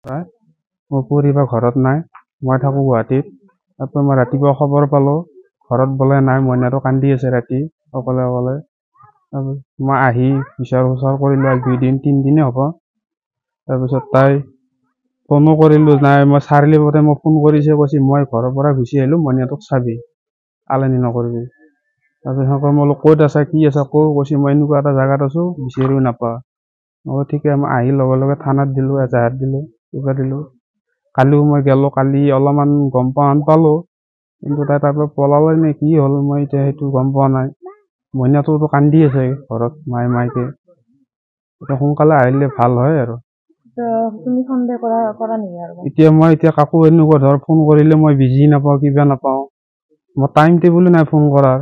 মোৰ পৰিবাৰ ঘৰত নাই, মই থাকোঁ গুৱাহাটীত। তাৰপৰা মই ৰাতিপুৱা খবৰ পালোঁ ঘৰত বোলে নাই, মইনাটো কান্দি আছে ৰাতি অকলে অকলে। তাৰপিছত মই আহি বিচাৰ খোচাৰ কৰিলোঁ, আজি 2 দিন 3 দিনে হ'ব। তাৰপিছত তাই ফোনো কৰিলোঁ, নাই মই চাৰিআলিতে মোক ফোন কৰিছে, কৈছে মই ঘৰৰ পৰা গুচি আহিলোঁ, মইনাটোক চাবি, আলানি নকৰিবি। তাৰপিছত মই বোলো ক'ত আছা, কি আছা কওঁ, কৈছে মই এনেকুৱা এটা জেগাত আছোঁ, বিচাৰিও নাপাওঁ। মই ঠিকে, মই আহি লগে লগে থানাত দিলোঁ, এজাহাৰ দিলোঁ, কিবা দিলোঁ। কালিও মই গ'লোঁ, কালি অলপমান গম পালোঁ, কিন্তু তাই তাৰ পৰা পলালে নে কি হ'ল মই এতিয়া সেইটো গম পোৱা নাই। মইনাটোতো কান্দি আছে ঘৰত মাইকে। এতিয়া সোনকালে আহিলে ভাল হয় আৰু। তুমি সন্দেহ কৰা নেকি আৰু? এতিয়া কাকো এনেকুৱা ধৰ ফোন কৰিলে মই বিজি নাপাওঁ, কিবা নাপাওঁ। মোৰ টাইম টেবুলো নাই ফোন কৰাৰ।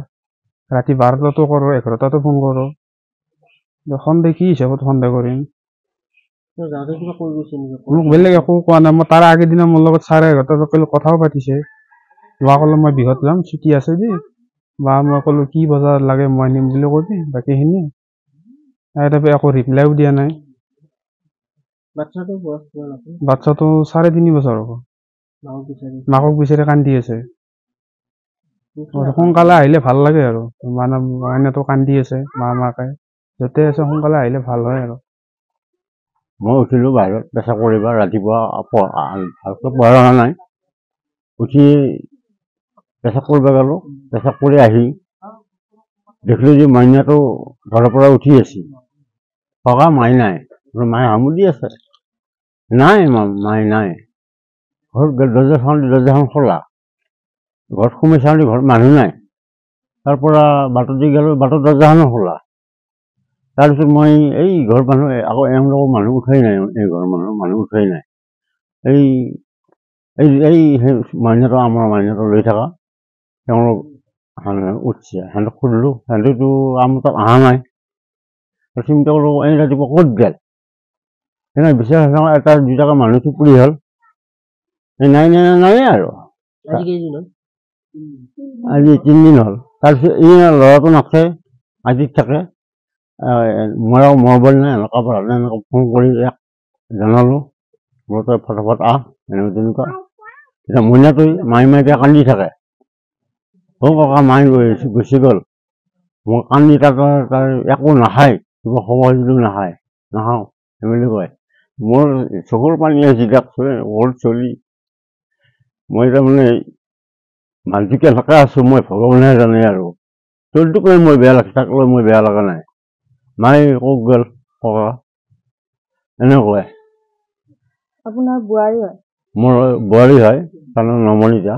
ৰাতি 12টাতো কৰোঁ, 11টাতো ফোন কৰোঁ। সন্দেহ কি হিচাপত সন্দেহ কৰিম? মোক বেলেগ একো কোৱা নাই। মই তাৰ আগৰ দিনা মোৰ লগত 11:30 কথাও পাতিছে। যোৱা ক'লে মই বিহত যাম, ছুটি আছে দেই। বা মই ক'লো কি বজাৰ লাগে মই নিম বুলি কবি, বাকীখিনি। তাৰপৰা একো ৰিপ্লাইও দিয়া নাই। বাচ্ছাটো 3.5 বছৰ হ'ব। মাকক বিচাৰি কান্দি আছে। সোনকালে আহিলে ভাল লাগে আৰু, মানে মইনাটো কান্দি আছে মাকে। য'তে আছে সোনকালে আহিলে ভাল হয় আৰু। মই উঠিলোঁ বাহিৰত পেচাব কৰিব, ৰাতিপুৱা ভালকৈ পঢ়া নাই। উঠি পেচাব কৰিব গ'লোঁ, পেচাব কৰি আহি দেখিলোঁ যে মাইনাটো ঘৰৰ পৰা উঠি আছে, ককা মাই নাই। মায়ে হামুলি আছে, নাই মাই নাই। ঘৰত দৰ্জাখন খোলা, ঘৰত সোমাই চাওঁ ঘৰত মানুহ নাই। তাৰ পৰা বাটত দি গ'লোঁ, বাটৰ দৰ্জাখনো খোলা। তাৰপিছত মই এই ঘৰ মানুহ আকৌ এওঁলোকৰ মানুহ উঠাই নাই, এই ঘৰৰ মানুহ উঠাই নাই। এই মাইনাটো আমাৰ মাইনাটো লৈ থকা তেওঁলোক উঠছে, সিহঁতক সুধিলোঁ, সিহঁতেতো আমাৰ তাত অহা নাই। চিন্তা কৰোঁ এই ৰাতিপুৱা ক'ত গ'ল, সেইকাৰণে বিচাৰ এটা 2 টকা মানুহ চুপুৰি হ'ল, নাই আৰু। আজি 3 দিন হ'ল। তাৰপিছত এই ল'ৰাটো নাথাকে, আজিত থাকে। মই আৰু মোবাইল নাই, এনেকুৱা ফোন কৰি জনালোঁ, বোলো তই ফটাফট আহ, তেনেকুৱা। এতিয়া মইনাটোৱে মাইকে কান্দি থাকে, ককা মাই গুচি গ'ল। মই কান্দি তাৰ একো নাখায়, কিবা খবৰ দিলেও নাখাওঁ বুলি কয়। মোৰ চকুৰ পানী আহিছে, মোৰ চলি মই তাৰমানে মানুহটো কেনেকৈ আছোঁ মই ভগৱানে জানে আৰু। চলিটোক লৈ মই বেয়া লাগিছে, তাক লৈ মই বেয়া লগা নাই। মায়ে ক'ত গ'ল ককা, এনেকুৱাই। আপোনাৰ বোৱাৰী হয়? মোৰ বোৱাৰী হয়, তাৰ নাম নমনীতা।